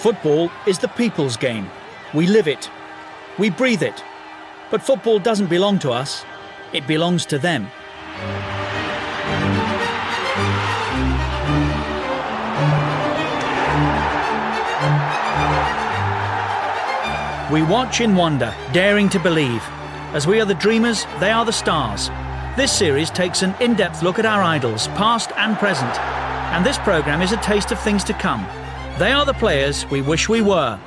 Football is the people's game. We live it. We breathe it. But football doesn't belong to us. It belongs to them. We watch in wonder, daring to believe. As we are the dreamers, they are the stars. This series takes an in-depth look at our idols, past and present. And this programme is a taste of things to come. They are the players we wish we were.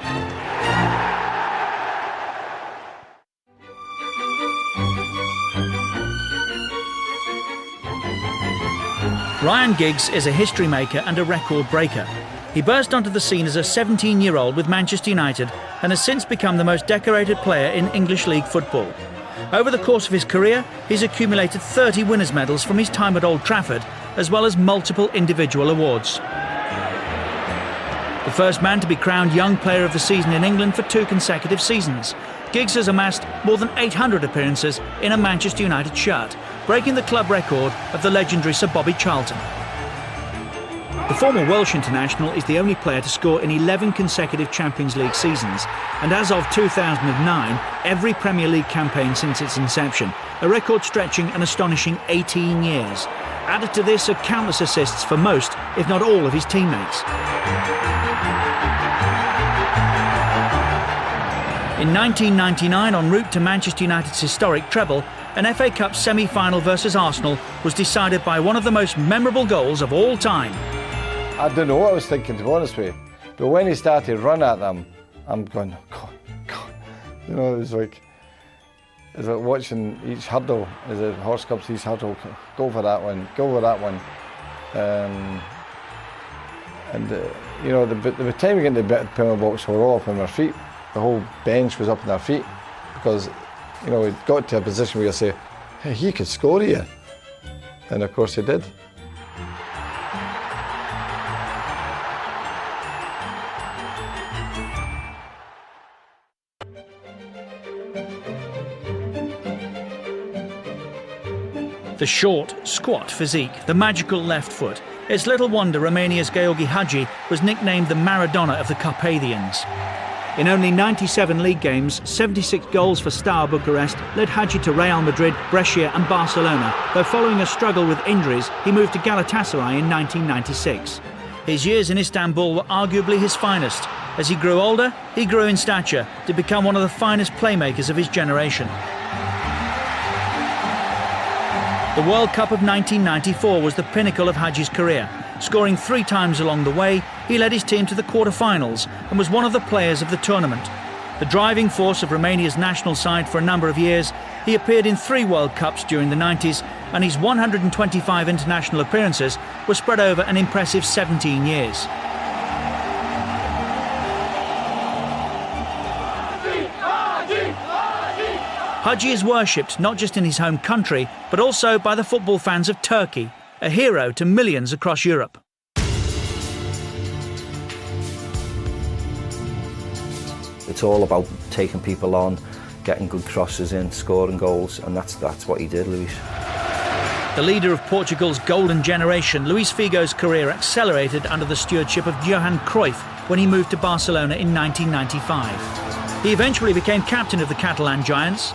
Ryan Giggs is a history maker and a record breaker. He burst onto the scene as a 17-year-old with Manchester United and has since become the most decorated player in English League football. Over the course of his career, he's accumulated 30 winners' medals from his time at Old Trafford, as well as multiple individual awards. The first man to be crowned Young Player of the Season in England for 2 consecutive seasons, Giggs has amassed more than 800 appearances in a Manchester United shirt, breaking the club record of the legendary Sir Bobby Charlton. The former Welsh international is the only player to score in 11 consecutive Champions League seasons, and as of 2009, every Premier League campaign since its inception, a record stretching an astonishing 18 years. Added to this are countless assists for most, if not all, of his teammates. In 1999, en route to Manchester United's historic treble, an FA Cup semi-final versus Arsenal was decided by one of the most memorable goals of all time. I don't know what I was thinking, to be honest with you, but when he started running at them, I'm going, God. You know, it was like watching each hurdle, as a horse comes to each hurdle, go for that one. You know, by the time we get in the penalty box, we're all up on our feet. The whole bench was up on their feet because, you know, it got to a position where you say, hey, he could score here. And of course he did. The short, squat physique, the magical left foot. It's little wonder Romania's Gheorghe Hagi was nicknamed the Maradona of the Carpathians. In only 97 league games, 76 goals for Steaua Bucharest led Hagi to Real Madrid, Brescia and Barcelona, though following a struggle with injuries, he moved to Galatasaray in 1996. His years in Istanbul were arguably his finest. As he grew older, he grew in stature to become one of the finest playmakers of his generation. The World Cup of 1994 was the pinnacle of Hagi's career. Scoring 3 times along the way, he led his team to the quarter-finals and was one of the players of the tournament. The driving force of Romania's national side for a number of years, he appeared in 3 World Cups during the 90s, and his 125 international appearances were spread over an impressive 17 years. Hagi is worshipped not just in his home country, but also by the football fans of Turkey, a hero to millions across Europe. It's all about taking people on, getting good crosses in, scoring goals, and that's what he did, Luis. The leader of Portugal's golden generation, Luis Figo's career accelerated under the stewardship of Johan Cruyff when he moved to Barcelona in 1995. He eventually became captain of the Catalan Giants.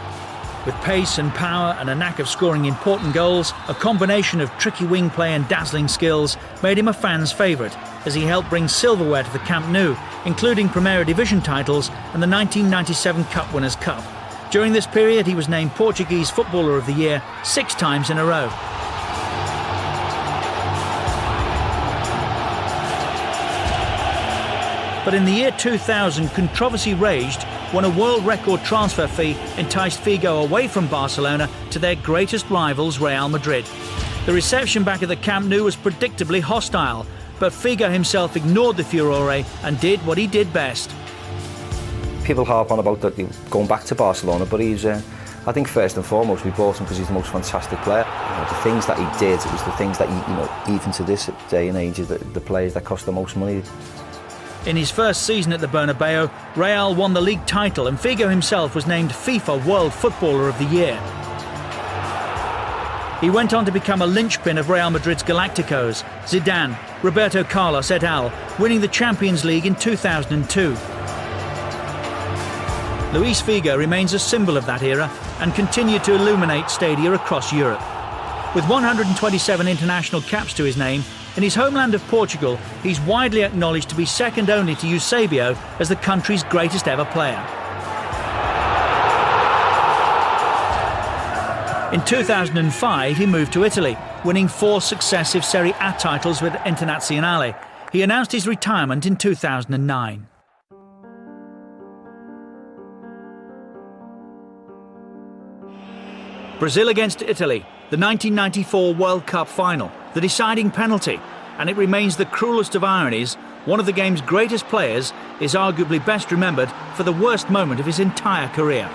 With pace and power and a knack of scoring important goals, a combination of tricky wing play and dazzling skills made him a fan's favourite, as he helped bring silverware to the Camp Nou, including Primera Division titles and the 1997 Cup Winners' Cup. During this period, he was named Portuguese Footballer of the Year 6 times in a row. But in the year 2000, controversy raged when a world record transfer fee enticed Figo away from Barcelona to their greatest rivals, Real Madrid. The reception back at the Camp Nou was predictably hostile, but Figo himself ignored the furore and did what he did best. People harp on about that going back to Barcelona, but he's, I think first and foremost we bought him because he's the most fantastic player. You know, the things that he did, it was the things that, even to this day and age, the players that cost the most money. In his first season at the Bernabeu, Real won the league title and Figo himself was named FIFA World Footballer of the Year. He went on to become a linchpin of Real Madrid's Galacticos, Zidane, Roberto Carlos et al., winning the Champions League in 2002. Luis Figo remains a symbol of that era and continued to illuminate stadia across Europe. With 127 international caps to his name, in his homeland of Portugal, he's widely acknowledged to be second only to Eusebio as the country's greatest ever player. In 2005, he moved to Italy, winning 4 successive Serie A titles with Internazionale. He announced his retirement in 2009. Brazil against Italy, the 1994 World Cup final, the deciding penalty, and it remains the cruelest of ironies. One of the game's greatest players is arguably best remembered for the worst moment of his entire career.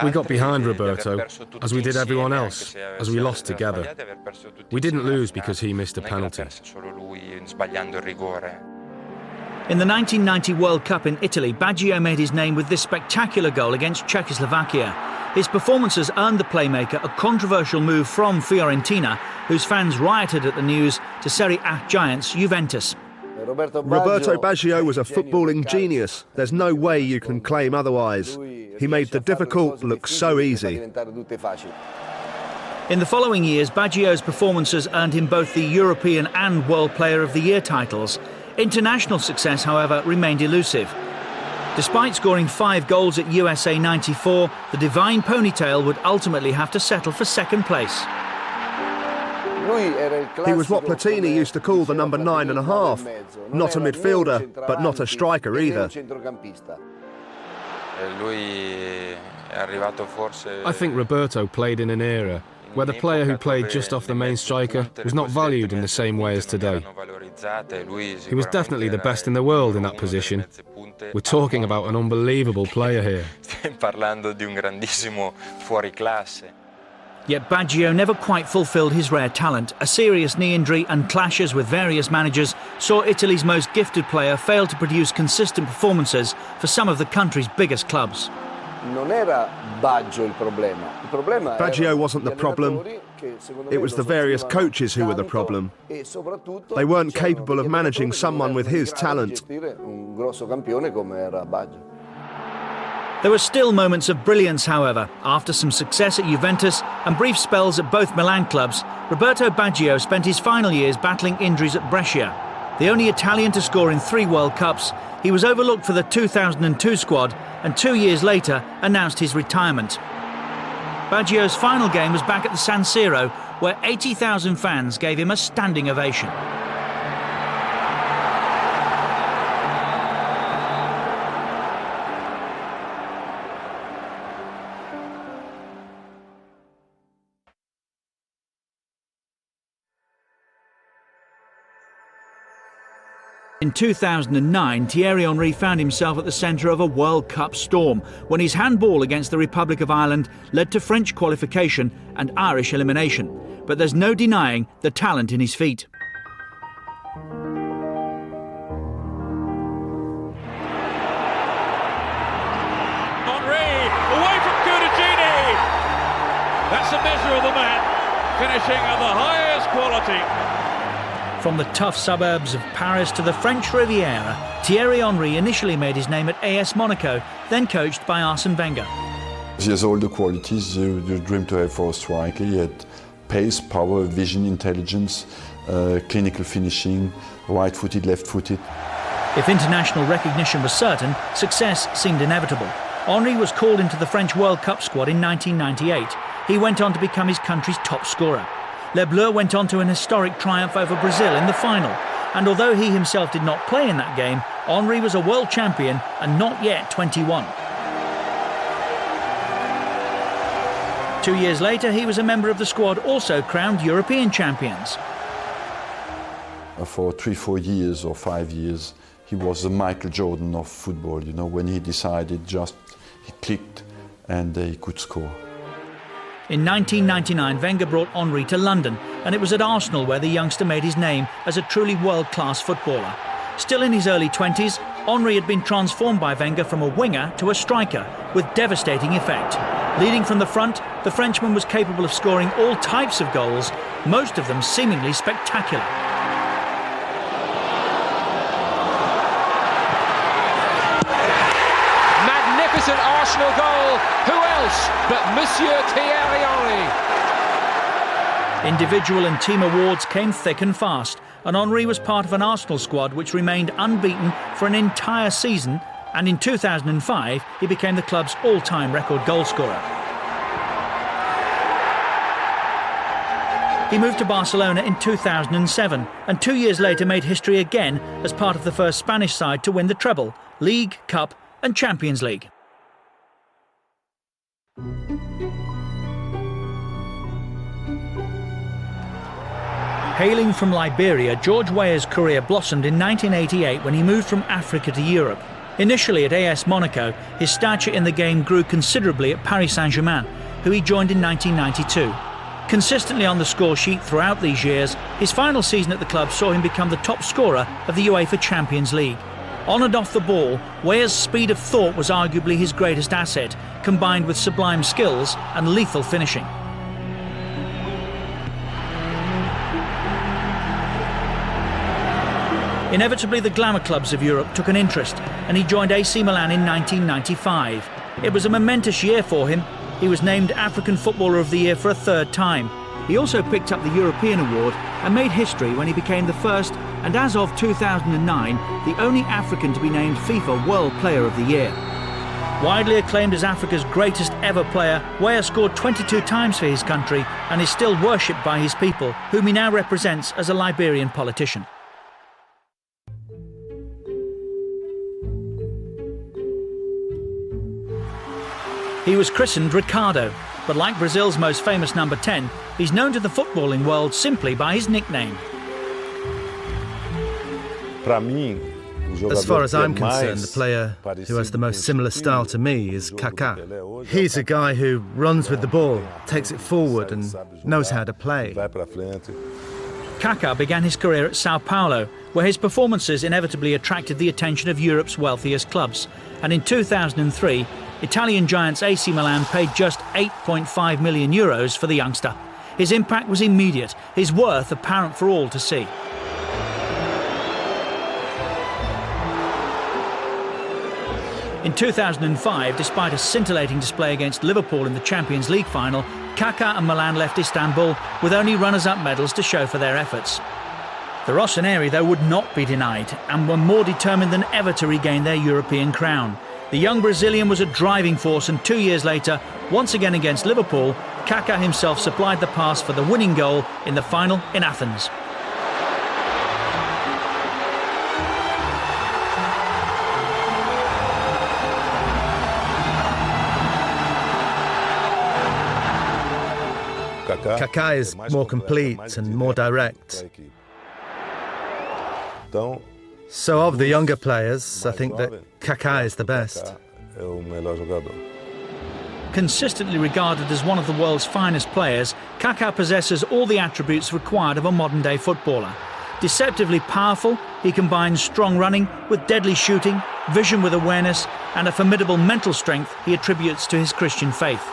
We got behind Roberto, as we did everyone else, as we lost together. We didn't lose because he missed a penalty. In the 1990 World Cup in Italy, Baggio made his name with this spectacular goal against Czechoslovakia. His performances earned the playmaker a controversial move from Fiorentina, whose fans rioted at the news, to Serie A giants Juventus. Roberto Baggio was a footballing genius. There's no way you can claim otherwise. He made the difficult look so easy. In the following years, Baggio's performances earned him both the European and World Player of the Year titles. International success, however, remained elusive. Despite scoring 5 goals at USA 94, the Divine Ponytail would ultimately have to settle for second place. He was what Platini used to call the number 9.5. Not a midfielder, but not a striker either. I think Roberto played in an era where the player who played just off the main striker was not valued in the same way as today. He was definitely the best in the world in that position. We're talking about an unbelievable player here. Yet Baggio never quite fulfilled his rare talent. A serious knee injury and clashes with various managers saw Italy's most gifted player fail to produce consistent performances for some of the country's biggest clubs. Baggio wasn't the problem. It was the various coaches who were the problem. They weren't capable of managing someone with his talent. There were still moments of brilliance, however. After some success at Juventus and brief spells at both Milan clubs, Roberto Baggio spent his final years battling injuries at Brescia. The only Italian to score in 3 World Cups, he was overlooked for the 2002 squad and 2 years later announced his retirement. Baggio's final game was back at the San Siro, where 80,000 fans gave him a standing ovation. In 2009, Thierry Henry found himself at the centre of a World Cup storm when his handball against the Republic of Ireland led to French qualification and Irish elimination. But there's no denying the talent in his feet. Henry, away from Cudicini! That's a measure of the man, finishing at the highest quality. From the tough suburbs of Paris to the French Riviera, Thierry Henry initially made his name at AS Monaco, then coached by Arsene Wenger. He has all the qualities you dream to have for a striker. He had pace, power, vision, intelligence, clinical finishing, right-footed, left-footed. If international recognition was certain, success seemed inevitable. Henry was called into the French World Cup squad in 1998. He went on to become his country's top scorer. Les Bleus went on to an historic triumph over Brazil in the final, and although he himself did not play in that game, Henry was a world champion and not yet 21. 2 years later, he was a member of the squad also crowned European champions. For 3-4 years or 5 years, he was the Michael Jordan of football. You know, when he decided, he clicked and he could score. In 1999, Wenger brought Henry to London, and it was at Arsenal where the youngster made his name as a truly world-class footballer. Still in his early 20s, Henry had been transformed by Wenger from a winger to a striker with devastating effect. Leading from the front, the Frenchman was capable of scoring all types of goals, most of them seemingly spectacular. Magnificent Arsenal goal! Who else but Monsieur Thierry Henry? Individual and team awards came thick and fast, and Henry was part of an Arsenal squad which remained unbeaten for an entire season, and in 2005 he became the club's all-time record goalscorer. He moved to Barcelona in 2007 and 2 years later made history again as part of the first Spanish side to win the treble, League, Cup and Champions League. Hailing from Liberia, George Weah's career blossomed in 1988 when he moved from Africa to Europe. Initially at AS Monaco, his stature in the game grew considerably at Paris Saint-Germain, who he joined in 1992. Consistently on the score sheet throughout these years, his final season at the club saw him become the top scorer of the UEFA Champions League. On and off the ball, Weah's speed of thought was arguably his greatest asset, combined with sublime skills and lethal finishing. Inevitably, the glamour clubs of Europe took an interest, and he joined AC Milan in 1995. It was a momentous year for him. He was named African Footballer of the Year for a third time. He also picked up the European award and made history when he became the first, and as of 2009, the only African to be named FIFA World Player of the Year. Widely acclaimed as Africa's greatest ever player, Weah scored 22 times for his country and is still worshipped by his people, whom he now represents as a Liberian politician. He was christened Ricardo, but like Brazil's most famous number 10, he's known to the footballing world simply by his nickname. As far as I'm concerned, the player who has the most similar style to me is Kaka. He's a guy who runs with the ball, takes it forward and knows how to play. Kaka began his career at Sao Paulo, where his performances inevitably attracted the attention of Europe's wealthiest clubs. And in 2003, Italian giants AC Milan paid just €8.5 million for the youngster. His impact was immediate, his worth apparent for all to see. In 2005, despite a scintillating display against Liverpool in the Champions League final, Kaka and Milan left Istanbul with only runners-up medals to show for their efforts. The Rossoneri, though, would not be denied and were more determined than ever to regain their European crown. The young Brazilian was a driving force, and 2 years later, once again against Liverpool, Kaka himself supplied the pass for the winning goal in the final in Athens. Kaka is more complete and more direct. So of the younger players, I think that Kaka is the best. Consistently regarded as one of the world's finest players, Kaka possesses all the attributes required of a modern-day footballer. Deceptively powerful, he combines strong running with deadly shooting, vision with awareness, and a formidable mental strength he attributes to his Christian faith.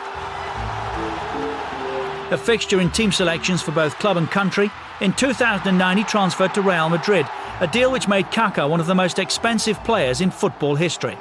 A fixture in team selections for both club and country, in 2009 he transferred to Real Madrid, a deal which made Kaka one of the most expensive players in football history.